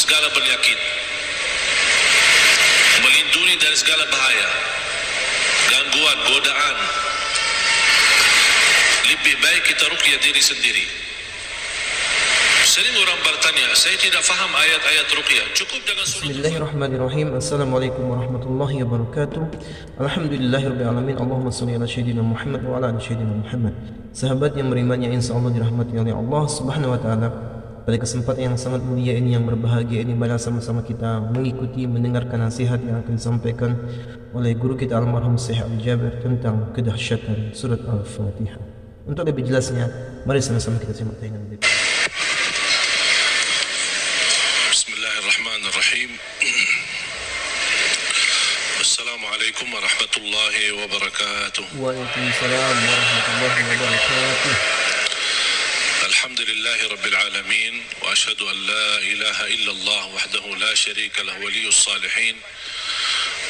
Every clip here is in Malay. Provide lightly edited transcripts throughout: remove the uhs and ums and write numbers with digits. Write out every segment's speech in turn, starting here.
segala penyakit, melindungi dari segala bahaya, gangguan, godaan. Lebih baik kita ruqyah diri sendiri. Sering orang bertanya, saya tidak faham ayat-ayat ruqyah. Cukup dengan surah. Bismillahirrahmanirrahim. Assalamualaikum warahmatullahi wabarakatuh. Alhamdulillahirabbil alamin. Allahumma shalli ala sayyidina Muhammad wa ala ali sayyidina Muhammad. Sahabat yang beriman yang insyaallah dirahmati oleh Allah Subhanahu wa taala. Pada kesempatan yang sangat mulia ini, yang berbahagia ini, marilah sama-sama kita mengikuti, mendengarkan nasihat yang akan disampaikan oleh guru kita almarhum Syekh Al-Jabir tentang kedahsyatan surat Al-Fatihah. Untuk lebih jelasnya, mari sama-sama kita simak tayangan berikut. Bismillahirrahmanirrahim. Assalamualaikum warahmatullahi wabarakatuh. Waalaikumsalam warahmatullahi wabarakatuh. Alhamdulillahi rabbil alamin, wa ashhadu an la ilaha illallah wahdahu la sharika lahu waliyus salihin,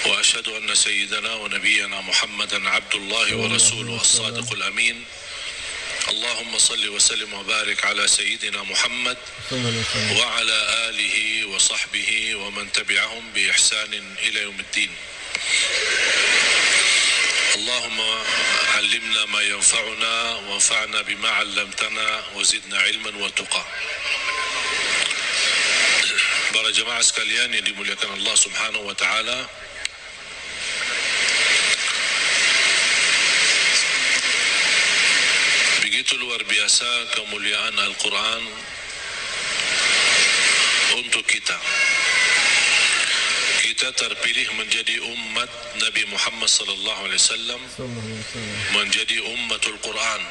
wa ashhadu anna sayyidana wa nabiyyana Muhammadan abdullahi wa rasuluhu as-sadiqul amin. Allahumma salli wa sallim wa barik ala sayyidina Muhammad wa ala alihi wa sahbihi wa man tabi'ahum bi ihsanin ila yaumiddin. Allahumma allimna ma yanfa'una wanfa'na bima 'allamtana wa zidna ilman wa tuqa. Para jemaah sekalian yang dimuliakan Allah Subhanahu wa taala, begitu luar biasa kemuliaan Al-Quran untuk kita. Kita terpilih menjadi umat Nabi Muhammad sallallahu alaihi wasallam, menjadi ummatul Quran.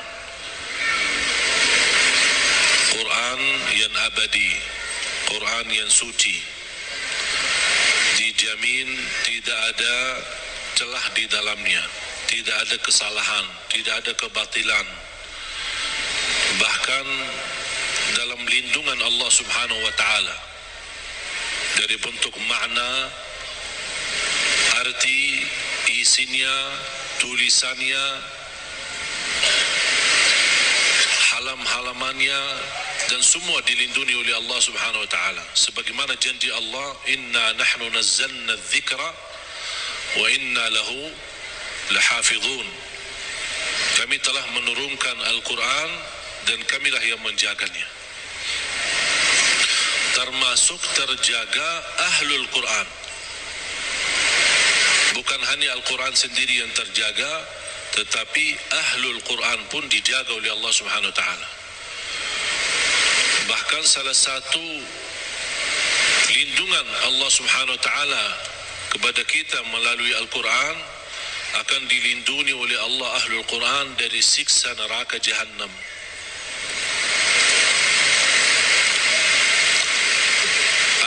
Quran yang abadi, Quran yang suci, dijamin tidak ada celah di dalamnya, tidak ada kesalahan, tidak ada kebatilan. Bahkan dalam lindungan Allah Subhanahu wa taala, dari bentuk makna, arti, isinya, tulisannya, halam-halamannya, dan semua dilindungi oleh Allah Subhanahu wa taala. Sebagaimana janji Allah, inna nahnu nazzalna dzikra wa inna lahu lahafizun. Kami telah menurunkan Al-Quran dan kamilah yang menjaganya. Termasuk terjaga ahlul Quran. Bukan hanya Al-Quran sendiri yang terjaga, tetapi ahlul Quran pun dijaga oleh Allah Subhanahu wa taala. Bahkan salah satu lindungan Allah Subhanahu wa taala kepada kita melalui Al-Quran, akan dilindungi oleh Allah ahlul Quran dari siksa neraka Jahannam.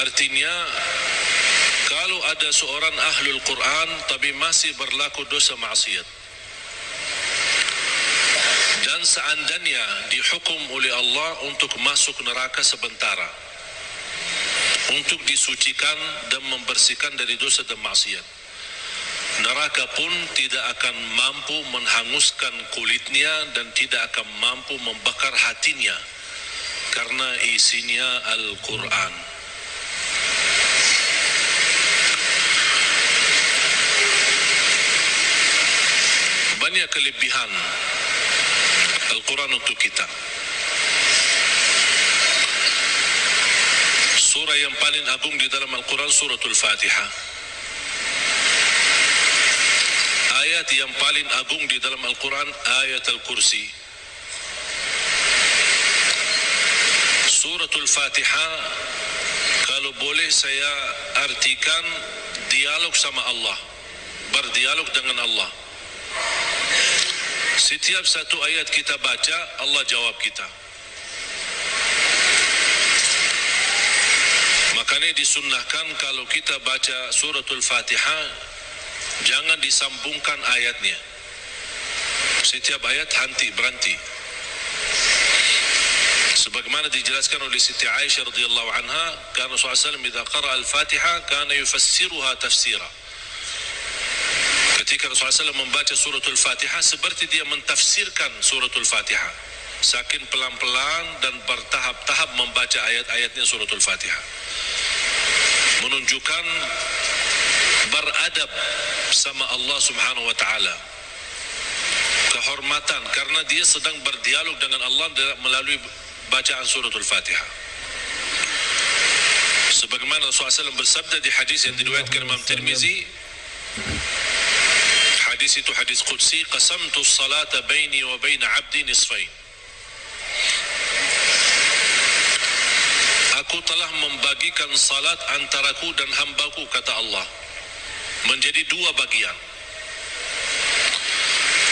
Artinya, kalau ada seorang ahlul Quran tapi masih berlaku dosa maksiat, dan seandainya dihukum oleh Allah untuk masuk neraka sementara, untuk disucikan dan membersihkan dari dosa dan maksiat, neraka pun tidak akan mampu menghanguskan kulitnya dan tidak akan mampu membakar hatinya, karena isinya Al-Quran. Banyak kelebihan Al-Quran untuk kita. Surah yang paling agung di dalam Al-Quran suratul Fatihah. Ayat yang paling agung di dalam Al-Quran ayat Al-Kursi. Suratul Fatihah, kalau boleh saya artikan, dialog sama Allah, berdialog dengan Allah. Setiap satu ayat kita baca, Allah jawab kita. Makanya disunnahkan kalau kita baca suratul Fatihah, jangan disambungkan ayatnya. Setiap ayat berhenti. Sebagaimana dijelaskan oleh Siti Aisyah radhiyallahu anha, karena Rasulullah SAW idza qara'a al-Fatihah kana yufassiruha tafsira. Ketika Rasulullah SAW membaca suratul Fatihah, seperti dia mentafsirkan suratul Fatihah. Saking pelan-pelan dan bertahap-tahap membaca ayat-ayatnya suratul Fatihah. menunjukkan beradab sama Allah Subhanahu wa taala. Kehormatan karena dia sedang berdialog dengan Allah melalui bacaan suratul Fatihah. Sebagaimana Rasulullah SAW bersabda di hadis yang diriwayatkan Imam Tirmizi, hadis itu hadis qudsi, qasamtu as-salata baini wa baina 'abdi nisfain. Aku telah membagikan salat antaraku dan hambaku, kata Allah, menjadi dua bagian.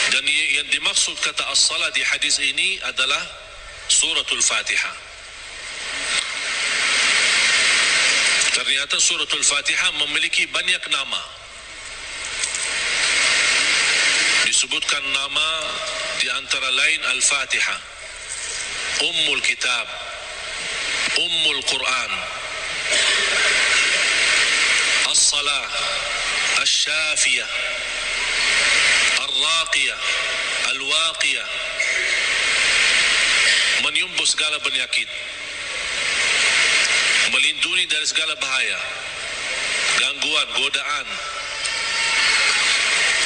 Dan yang dimaksud kata as-salat di hadis ini adalah suratul Fatihah. Ternyata suratul Fatihah memiliki banyak nama. Disebutkan nama di antara lain Al-Fatihah, Ummul Kitab, Ummul Quran, As-Salah, Asy-Syafiyah, Ar-Raqiyah, Al-Waqiyah, menyembuh segala penyakit, melindungi dari segala bahaya, gangguan, godaan.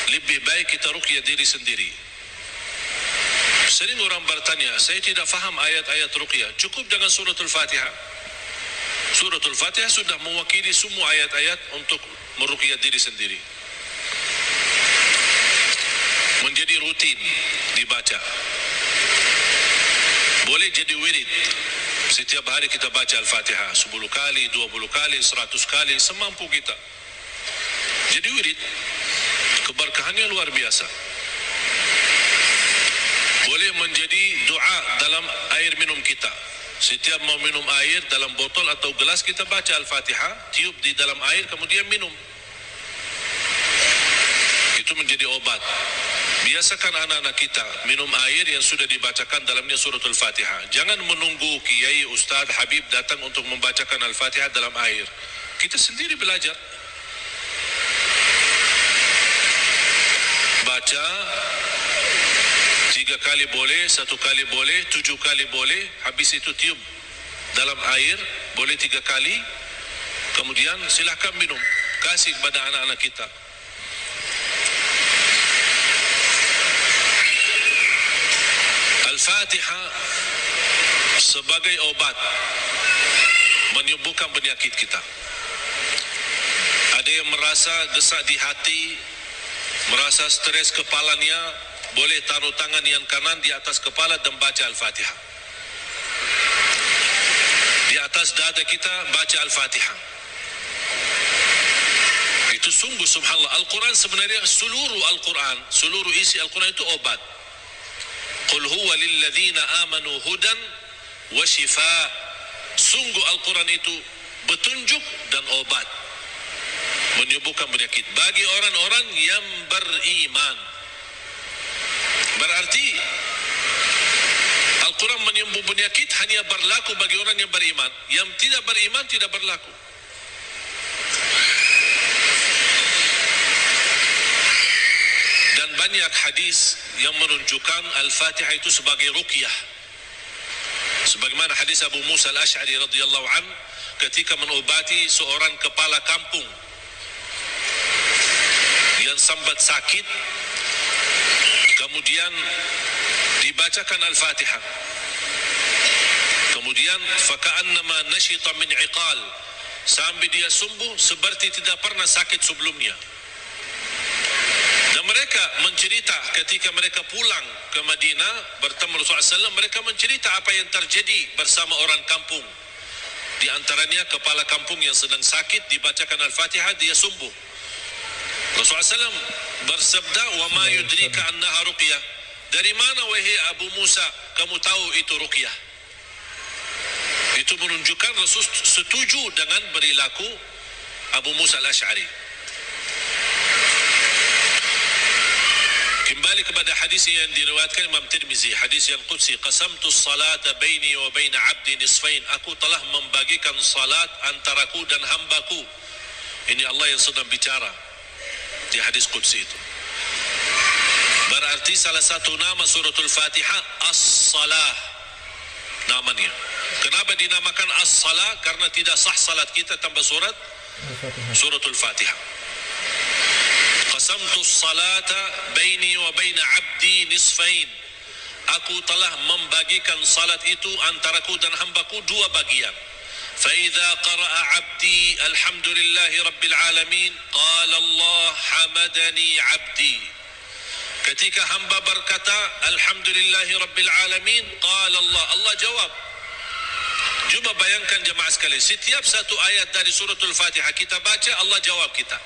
Lebih baik kita ruqyah diri sendiri. Sering orang bertanya, saya tidak faham ayat-ayat ruqyah. Cukup dengan suratul Fatihah. Suratul Fatihah sudah mewakili semua ayat-ayat untuk meruqyah diri sendiri. Menjadi rutin dibaca. Boleh jadi wirid. Setiap hari kita baca Al-Fatihah 10 kali, 20 kali, 100 kali, semampu kita. Jadi wirid. Keberkahannya luar biasa. Boleh menjadi doa dalam air minum kita. Setiap mau minum air dalam botol atau gelas, kita baca Al-Fatihah, tiup di dalam air, kemudian minum. Itu menjadi obat. Biasakan anak-anak kita minum air yang sudah dibacakan dalamnya suratul Fatihah. Jangan menunggu kiai, ustaz, habib datang untuk membacakan Al-Fatihah dalam air. Kita sendiri belajar. Baca 3 kali boleh, 1 kali boleh, 7 kali boleh. Habis itu tiup dalam air, boleh 3 kali. Kemudian silakan minum. Kasih kepada anak-anak kita. Al-Fatihah sebagai obat menyembuhkan penyakit kita. Ada yang merasa gesak di hati, merasa stres kepalanya, boleh taruh tangan yang kanan di atas kepala dan baca Al-Fatihah. Di atas dada kita baca Al-Fatihah. Itu sungguh subhanallah. Al-Quran sebenarnya seluruh isi Al-Quran itu obat. Qul huwa lilladzina amanu hudan wa shifa. Sungguh Al-Quran itu petunjuk dan obat, menyembuhkan penyakit bagi orang-orang yang beriman. Berarti Al-Quran menyembuh penyakit hanya berlaku bagi orang yang beriman. Yang tidak beriman tidak berlaku. Dan banyak hadis yang menunjukkan Al-Fatihah itu sebagai ruqyah. Sebagaimana hadis Abu Musa Al-Asy'ari radhiyallahu an ketika mengobati seorang kepala kampung yang sambat sakit, kemudian dibacakan Al-Fatihah. Kemudian faka'annama nashita min iqal, sampai dia sembuh seperti tidak pernah sakit sebelumnya. Dan mereka mencerita ketika mereka pulang ke Madinah bertemu Rasulullah SAW, mereka mencerita apa yang terjadi bersama orang kampung. Di antaranya kepala kampung yang sedang sakit, dibacakan Al-Fatihah, dia sembuh. Rasulullah SAW bersabda, "Wa ma yudrika annaha ruqyah." Dari mana wahai Abu Musa kamu tahu itu ruqyah? Itu menunjukkan Rasul setuju dengan perilaku Abu Musa Al-Asy'ari. Kembali kepada hadis yang diriwayatkan Imam Tirmizi, hadis yang qudsi, qasamtu as-salata baini wa baina 'abdi nisfain. Aku telah membagikan salat antaraku dan hambaku. Ini Allah yang sedang bicara di hadis qudsi itu. Berarti salah satu nama suratul Fatihah As-Salah namanya. Kenapa dinamakan As-Salah? Karena tidak sah salat kita tanpa surat Suratul Fatihah. Qasamtu as-salata baini wa baina 'abdi nisfain. Aku telah membagikan salat itu antaraku dan hambaku dua bagian. Fa idza qara'a 'abdi alhamdulillahi rabbil alamin qala Allah hamadani 'abdi. Ketika hamba berkata alhamdulillahi rabbil alamin qala Allah jawab. Cuba bayangkan jemaah sekalian, setiap satu ayat dari suratul Fatihah kita baca, Allah jawab kita.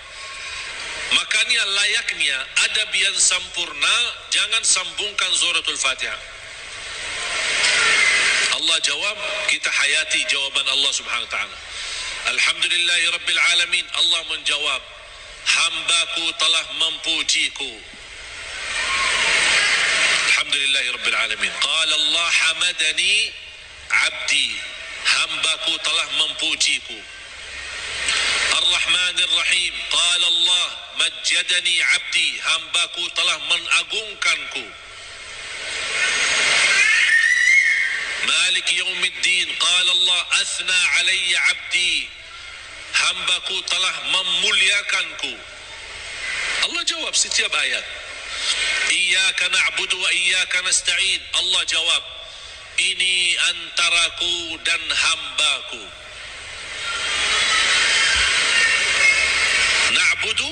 Makanya layaknya adab yang sempurna, jangan sambungkan suratul Fatihah. Allah jawab, kita hayati jawaban Allah subhanahu wa ta'ala. Alhamdulillahi rabbil alamin, Allah menjawab, hambaku telah memujiku. Alhamdulillahi rabbil alamin. Qala Allah hamadani abdi, hambaku telah memujiku. Ar-Rahmanir Rahim, qala Allah majjadani abdi, hambaku telah mengagungkanku. Malik yaumiddin, qala Allah athna alayya abdi, hambaku telah memuliakanku. Allah jawab setiap ayat. Iyyaka na'budu wa iyyaka nasta'in, Allah jawab, ini antaraku dan hambaku. Na'budu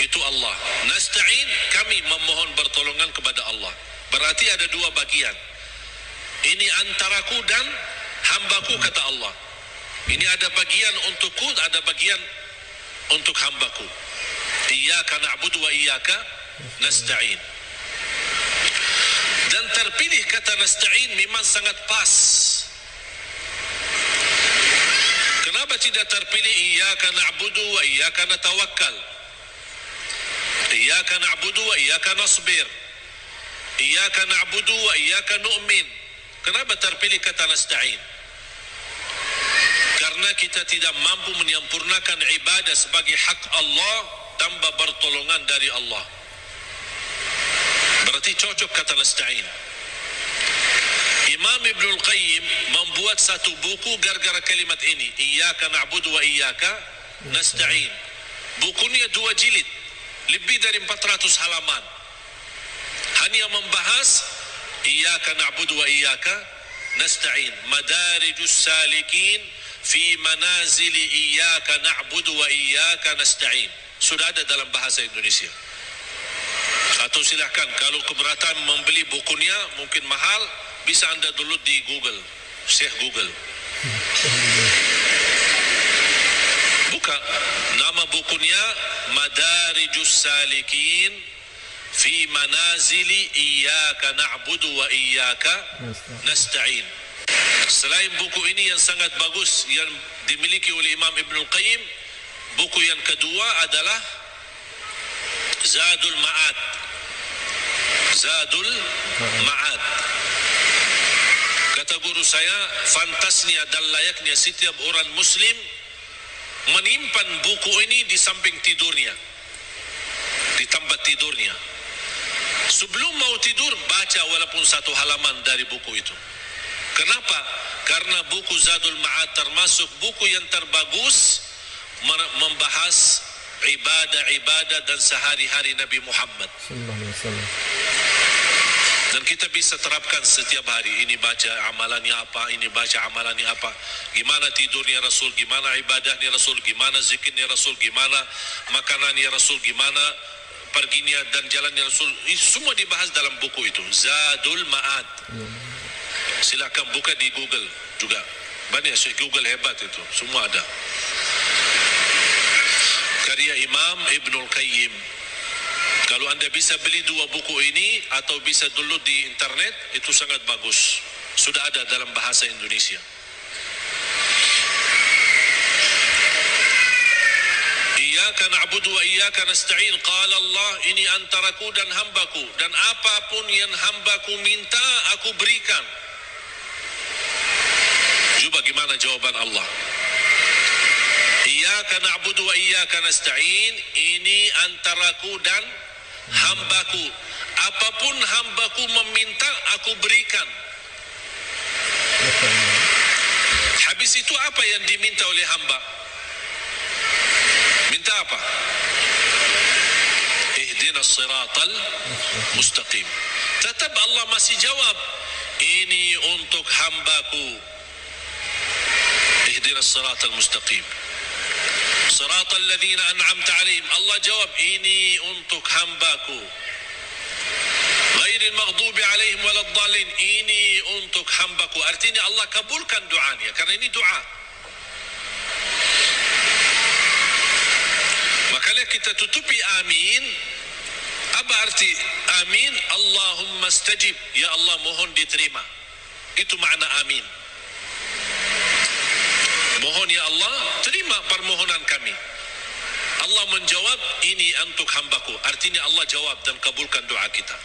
itu Allah, nasta'in kami memohon pertolongan kepada Allah. Berarti ada dua bagian. Ini antaraku dan hambaku kata Allah. Ini ada bagian untukku, ada bagian untuk hambaku. Iyyaka na'budu wa iyyaka nasta'in. Dan terpilih kata nasta'in memang sangat pas. Kenapa tidak terpilih iyyaka na'budu wa iyyaka natawakkal? Iyyaka na'budu wa iyyaka nasbir. Iyyaka na'budu wa iyyaka nu'min. Kenapa terpilih kata nasta'in? Karena kita tidak mampu menyempurnakan ibadah sebagai hak Allah tanpa pertolongan dari Allah. Berarti cocok kata nasta'in. Imam Ibnul Qayyim membuat satu buku gara-gara kalimat ini, Iyyaka na'budu wa iyyaka nasta'in. Bukunya 2 jilid, lebih dari 400 halaman. Hanya membahas Iyyaka na'budu wa iyyaka nasta'in. Madarijus salikin fi manazili iyyaka na'budu wa iyyaka nasta'in. Sudah ada dalam bahasa Indonesia. Atau silahkan kalau keberatan membeli bukunya mungkin mahal, bisa anda download di Google, Syekh Google. Buka nama bukunya Madarijus Salikin fi Manazili Iyyaka Na'budu wa Iyyaka Nasta'in. Selain buku ini yang sangat bagus yang dimiliki oleh Imam Ibnul Qayyim, buku yang kedua adalah Zadul Ma'ad. Zadul Ma'ad. Kata guru saya, fantasnya dan layaknya setiap orang muslim menyimpan buku ini di samping tidurnya, di tempat tidurnya. Sebelum mau tidur, baca walaupun 1 halaman dari buku itu. Kenapa? Karena buku Zadul Ma'ad termasuk buku yang terbagus membahas ibadah-ibadah dan sehari-hari Nabi Muhammad. Dan kita bisa terapkan setiap hari. Ini baca amalannya apa, ini baca amalannya apa. Gimana tidurnya Rasul, gimana ibadahnya Rasul, gimana zikirnya Rasul, gimana makanannya Rasul, gimana perginya dan jalannya Rasul. Ini semua dibahas dalam buku itu. Zadul Ma'ad. Silakan buka di Google juga. Banyak sih Google hebat itu. Semua ada. Karya Imam Ibnul Qayyim. Kalau anda bisa beli 2 buku ini atau bisa download di internet, itu sangat bagus. Sudah ada dalam bahasa Indonesia. Iyyaka na'budu wa iyyaka nasta'in. Qala Allah, ini antaraku dan hambaku, dan apapun yang hambaku minta aku berikan. Coba gimana jawaban Allah? Iyyaka na'budu wa iyyaka nasta'in, ini antaraku dan hambaku. Apapun hambaku meminta aku berikan. Habis itu apa yang diminta oleh hamba? apa? Ihdinas siratal mustaqim. Tetap Allah masih jawab, ini untuk hambaku. Ihdinas siratal mustaqim. Siratal ladzina an'amta alaihim. Allah jawab, ini untuk hambaku. Ghairil maghdubi alaihim waladdallin. Ini untuk hambaku. Artinya Allah kabulkan doanya karena ini doa. Makanya kita tutupi amin. Apa arti amin? Allahumma stajib. Ya Allah, mohon diterima. Itu makna amin. Mohon ya Allah, terima permohonan kami. Allah menjawab, ini untuk hambaku. Artinya Allah jawab dan kabulkan doa kita.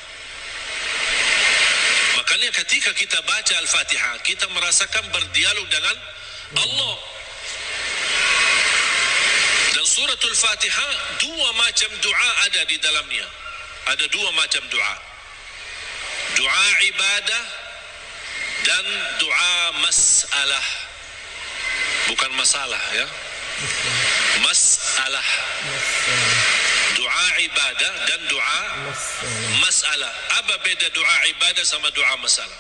Makanya ketika kita baca Al-Fatihah, kita merasakan berdialog dengan Allah. Dan suratul Fatihah, dua macam doa ada di dalamnya. Ada dua macam doa. Doa ibadah dan doa masalah. Bukan masalah ya. Masalah. Doa ibadah dan doa masalah. Apa beda doa ibadah sama doa masalah?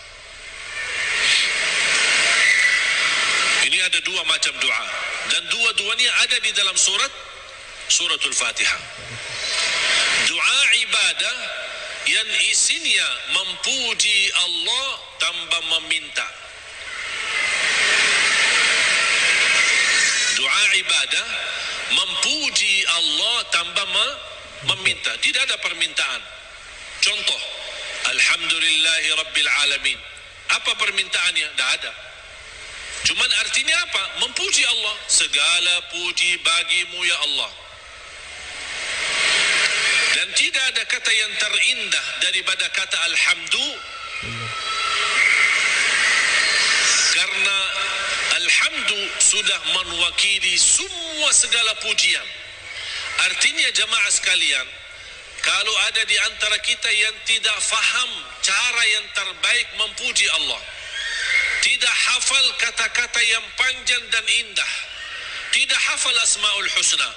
Ini ada dua macam doa. Dan dua-duanya ada di dalam suratul Fatihah. Doa ibadah yang isinya memuji Allah tanpa meminta. Doa ibadah memuji Allah tanpa meminta. Tidak ada permintaan. Contoh, Alhamdulillahi Rabbil Alamin. Apa permintaannya? Tidak ada. Cuman artinya apa? Memuji Allah. Segala puji bagimu ya Allah. Dan tidak ada kata yang terindah daripada kata Alhamdu. Karena Alhamdu sudah mewakili semua segala pujian. Artinya jemaah sekalian, kalau ada di antara kita yang tidak faham cara yang terbaik memuji Allah, tidak hafal kata-kata yang panjang dan indah, tidak hafal Asmaul Husna,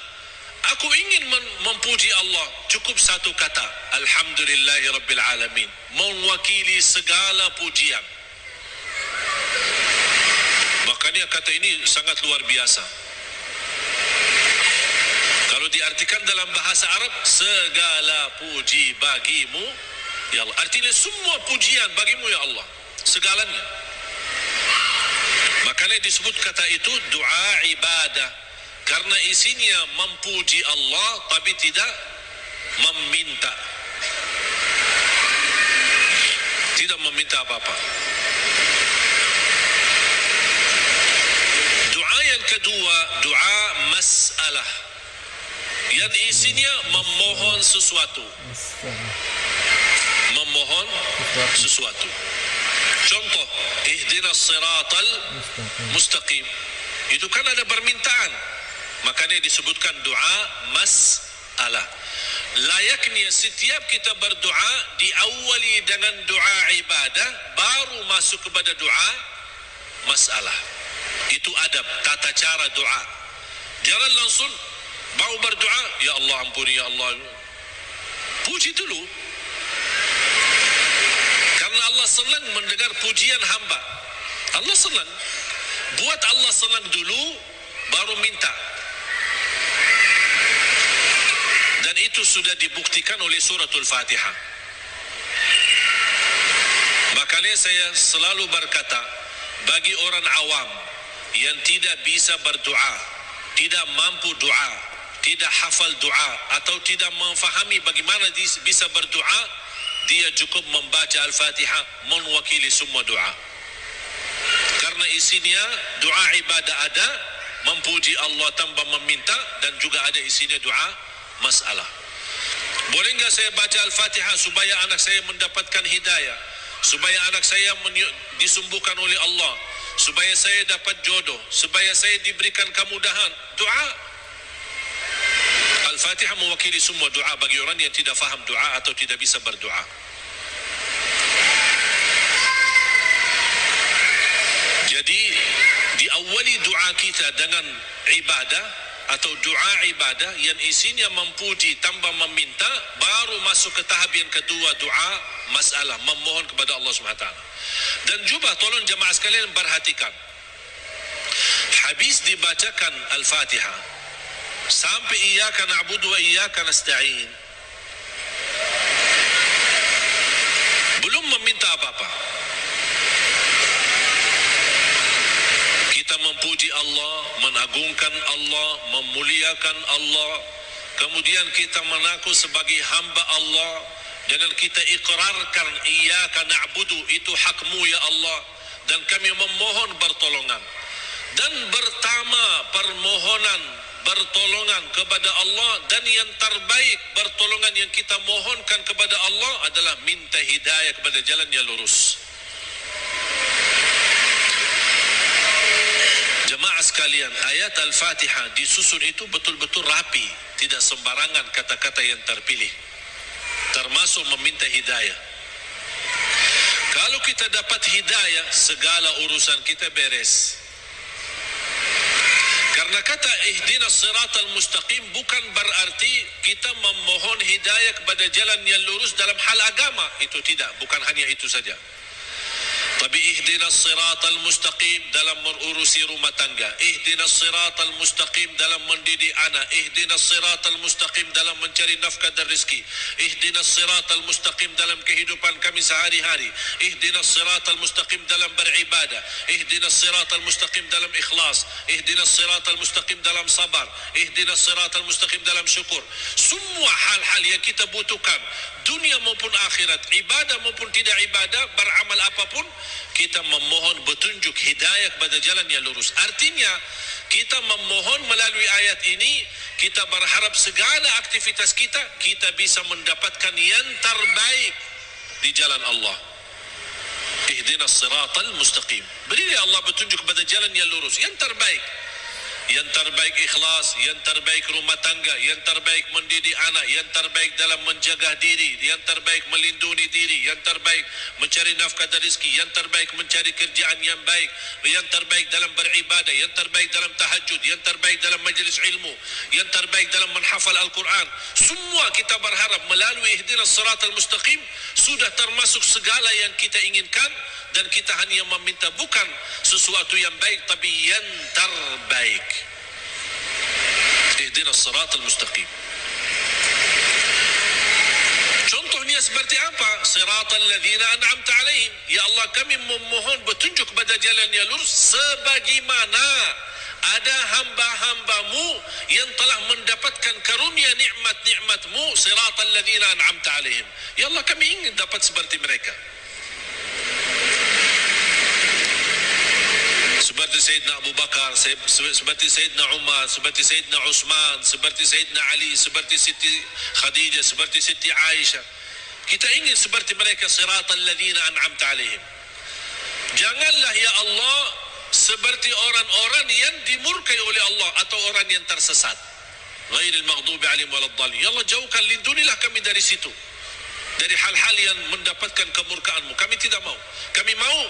aku ingin memuji Allah, cukup satu kata, Alhamdulillahi Rabbil Alamin, mewakili segala pujian. Makanya kata ini sangat luar biasa. Kalau diartikan dalam bahasa Arab, segala puji bagimu ya Allah. Artinya semua pujian bagimu ya Allah, segalanya. Makanya disebut kata itu doa ibadah, karena isinya memuji Allah tapi tidak meminta. Tidak meminta apa-apa. Doa yang kedua, doa masalah, yang isinya memohon sesuatu. Memohon sesuatu. Contoh, ihdinas siratal mustaqim. Itu kan ada permintaan. Makanya disebutkan doa masalah. Layaknya setiap kita berdoa diawali dengan doa ibadah, baru masuk kepada doa masalah. Itu adab, tata cara doa. Jangan langsung mau berdoa, ya Allah ampuni ya Allah. Puji dulu. Karena Allah senang mendengar pujian hamba. Allah senang. Buat Allah senang dulu, baru minta. Dan itu sudah dibuktikan oleh suratul Fatihah. Makanya saya selalu berkata, bagi orang awam yang tidak bisa berdoa, tidak mampu doa, tidak hafal doa, atau tidak memfahami bagaimana bisa berdoa, dia cukup membaca Al-Fatihah mewakili semua doa. Karena isinya doa ibadah ada, memuji Allah tanpa meminta, dan juga ada isinya doa masalah. Boleh enggak saya baca Al-Fatihah supaya anak saya mendapatkan hidayah, supaya anak saya disembuhkan oleh Allah, supaya saya dapat jodoh, supaya saya diberikan kemudahan? Doa. Al-Fatihah mewakili semua doa bagi orang yang tidak faham doa atau tidak bisa berdoa. Jadi diawali doa kita dengan ibadah atau doa ibadah yang isinya memuji tanpa meminta, baru masuk ke tahap yang kedua, doa masalah, memohon kepada Allah SWT. Dan juga tolong jemaah sekalian perhatikan, habis dibacakan Al-Fatihah sampai iyyaka na'budu wa iyyaka nasta'in, belum meminta apa-apa. Kita memuji Allah, mengagungkan Allah, memuliakan Allah, kemudian kita mengaku sebagai hamba Allah, dengan kita ikrarkan iyyaka na'budu, itu hakmu ya Allah, dan kami memohon pertolongan. Dan pertama permohonan bertolongan kepada Allah, dan yang terbaik pertolongan yang kita mohonkan kepada Allah adalah minta hidayah kepada jalan yang lurus. Jemaah sekalian, ayat Al-Fatihah disusun itu betul-betul rapi, tidak sembarangan kata-kata yang terpilih, termasuk meminta hidayah. Kalau kita dapat hidayah, segala urusan kita beres. Karena kata ihdinas siratal mustaqim bukan berarti kita memohon hidayah kepada jalan yang lurus dalam hal agama. Itu tidak, bukan hanya itu saja. Tapi ihdinas siratal mustaqim dalam mengurusi rumah tangga, ihdinas siratal mustaqim dalam mendidik anak, ihdinas siratal mustaqim dalam mencari nafkah dan rezeki, ihdinas siratal mustaqim dalam kehidupan kami sehari-hari, ihdinas siratal mustaqim dalam beribadah, ihdinas siratal mustaqim dalam ikhlas, ihdinas siratal mustaqim dalam sabar, ihdinas siratal mustaqim dalam syukur. Semua hal-hal yang kita butuhkan, dunia maupun akhirat, ibadah maupun tidak ibadah, beramal apapun, kita memohon petunjuk hidayah kepada jalan yang lurus. Artinya kita memohon melalui ayat ini, kita berharap segala aktivitas kita bisa mendapatkan yang terbaik di jalan Allah. Ihdinas siratal mustaqim, beri Allah petunjuk kepada jalan yang lurus, yang terbaik. Yang terbaik ikhlas, yang terbaik rumah tangga, yang terbaik mendidik anak, yang terbaik dalam menjaga diri, yang terbaik melindungi diri, yang terbaik mencari nafkah dan rezeki, yang terbaik mencari kerjaan yang baik, yang terbaik dalam beribadah, yang terbaik dalam tahajud, yang terbaik dalam majlis ilmu, yang terbaik dalam menghafal Al-Quran. Semua kita berharap melalui ihdinas siratal mustaqim sudah termasuk segala yang kita inginkan, dan kita hanya meminta bukan sesuatu yang baik, tapi yang terbaik. Ihdinas siratal mustaqim. Contohnya seperti apa? Siratal ladzina an'amta alaihim. Ya Allah, kami memohon petunjuk kepada jalan yang lurus sebagaimana ada hamba-hambamu yang telah mendapatkan karunia nikmat-nikmatmu. Siratal ladzina an'amta alaihim. Ya Allah, kami ingin dapat seperti mereka. Seperti Sayyidina Abu Bakar, seperti Sayyidina Umar, seperti Sayyidina Utsman, seperti Sayyidina Ali, seperti Siti Khadijah, seperti Siti Aisyah. Kita ingin seperti mereka, siratal ladzina an'amta alaihim. Janganlah ya Allah seperti orang-orang yang dimurkai oleh Allah atau orang yang tersesat. Ghairil maghdubi alaihim waladdallin. Ya Allah, jauhkan, lindungilah kami dari situ, dari hal-hal yang mendapatkan kemurkaan-Mu. Kami tidak mau. Kami mau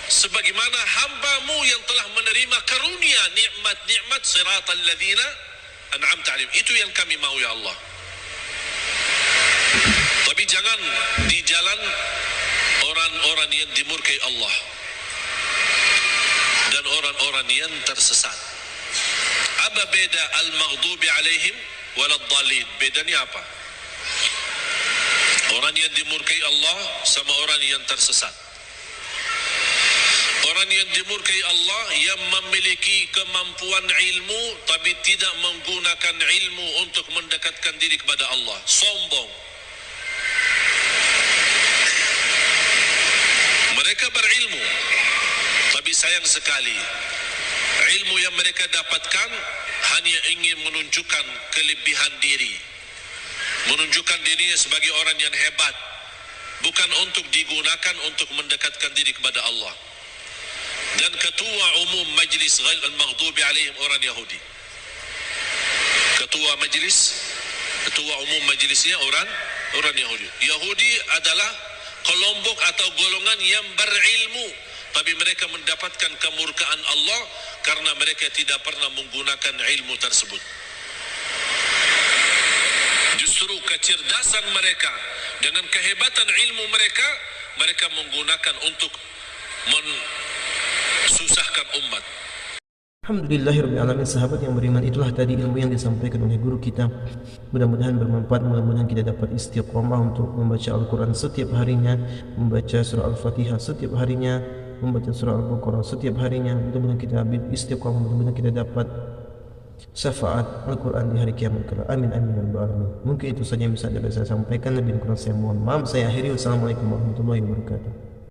sebagaimana hamba-Mu yang telah menerima karunia nikmat-nikmat, siratal ladzina an'amta alaihim. Itu yang kami mau ya Allah. Tapi jangan di jalan orang-orang yang dimurkai Allah dan orang-orang yang tersesat. Apa beda al-maghdubi alaihim waladdallin? Bedanya apa? Orang yang dimurkai Allah sama orang yang tersesat. Orang yang dimurkai Allah yang memiliki kemampuan ilmu tapi tidak menggunakan ilmu untuk mendekatkan diri kepada Allah. Sombong. Mereka berilmu, tapi sayang sekali ilmu yang mereka dapatkan hanya ingin menunjukkan kelebihan diri, menunjukkan dirinya sebagai orang yang hebat, bukan untuk digunakan untuk mendekatkan diri kepada Allah. Dan ketua umum majlis al-maghdubi alaihim orang Yahudi. Ketua umum majlisnya orang Yahudi. Yahudi adalah kelompok atau golongan yang berilmu, tapi mereka mendapatkan kemurkaan Allah karena mereka tidak pernah menggunakan ilmu tersebut. justru kecerdasan mereka dengan kehebatan ilmu mereka, mereka menggunakan untuk mensusahkan umat. Alhamdulillahirrahmanirrahim. Sahabat yang beriman, itulah tadi ilmu yang disampaikan oleh guru kita. Mudah-mudahan bermanfaat, mudah-mudahan kita dapat istiqomah untuk membaca Al-Quran setiap harinya, membaca surah Al-Fatihah setiap harinya, membaca surah Al-Baqarah setiap harinya. Mudah-mudahan kita istiqomah, mudah-mudahan kita dapat syafaat Al-Quran di hari kiamat kelak. Amin amin ya rabbal alamin. Mungkin itu saja yang bisa saya sampaikan. Lebih kurang saya mohon maaf. Saya akhiri. Wassalamualaikum warahmatullahi wabarakatuh.